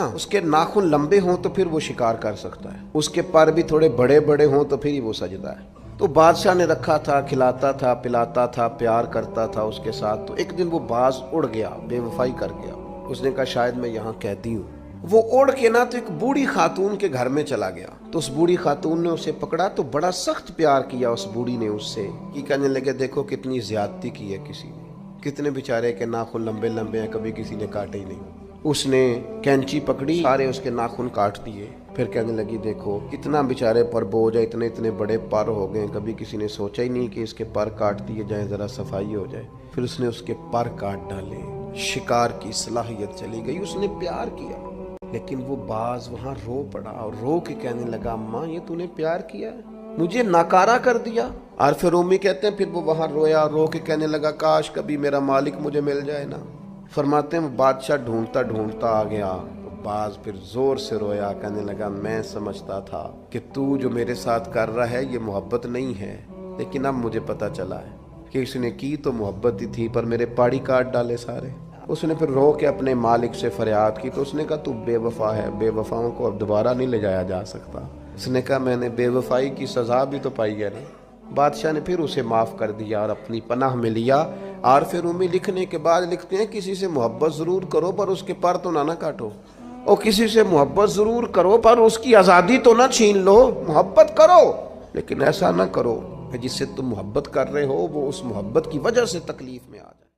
उसके नाखून लंबे हों तो फिर वो शिकार कर सकता है, उसके पर भी थोड़े बड़े बड़े हों तो फिर ही वो सजदा है। तो बादशाह ने रखा था, खिलाता था, पिलाता था, प्यार करता था उसके साथ। तो एक दिन वो बाज उड़ गया, बेवफाई कर गया। उसने कहा शायद मैं यहाँ कैदी हूँ। वो उड़ के ना तो एक बूढ़ी खातून के घर में चला गया। तो उस बूढ़ी खातून ने उसे पकड़ा तो बड़ा सख्त प्यार किया उस बूढ़ी ने उससे, कि कहने लगे देखो कितनी ज्यादती की है किसी ने, कितने बेचारे के नाखून लंबे लंबे हैं, कभी किसी ने काटे ही नहीं। उसने कैंची पकड़ी, सारे उसके नाखून काट दिए। फिर कहने लगी देखो कितना बेचारे पर बोझ है, इतने इतने बड़े पर हो गए, कभी किसी ने सोचा ही नहीं कि इसके पर काट दिए जाए, जरा सफाई हो जाए। फिर उसने उसके पर काट डाले, शिकार की सलाहियत चली गई। उसने प्यार किया, लेकिन वो बाज वहां रो पड़ा और रो के कहने लगा अम्मा ये तूने प्यार किया है, मुझे नाकारा कर दिया। और फिर उम्मी कहते हैं फिर वो वहां रोया, रो के कहने लगा काश कभी मेरा मालिक मुझे मिल जाए ना। फरमाते हैं वो बादशाह ढूंढता ढूंढता आ गया। बाज फिर जोर से रोया, कहने लगा मैं समझता था कि तू जो मेरे साथ कर रहा है ये मोहब्बत नहीं है, लेकिन अब मुझे पता चला है कि इसने की तो मोहब्बत ही थी, पर मेरे पाड़ी काट डाले सारे। उसने फिर रो के अपने मालिक से फरियाद की। तो उसने कहा तू बेवफा है, बेवफाओं को अब दोबारा नहीं ले जाया जा सकता। उसने कहा मैंने बेवफाई की सजा भी तो पाई है ना। बादशाह ने फिर उसे माफ़ कर दिया और अपनी पनाह में लिया। और फिर उम्मी लिखने के बाद लिखते हैं किसी से मोहब्बत ज़रूर करो पर उसके पर तो ना काटो, और किसी से मोहब्बत ज़रूर करो पर उसकी आज़ादी तो ना छीन लो। मोहब्बत करो लेकिन ऐसा ना करो कि जिससे तुम मोहब्बत कर रहे हो वो उस मोहब्बत की वजह से तकलीफ़ में आ जाए।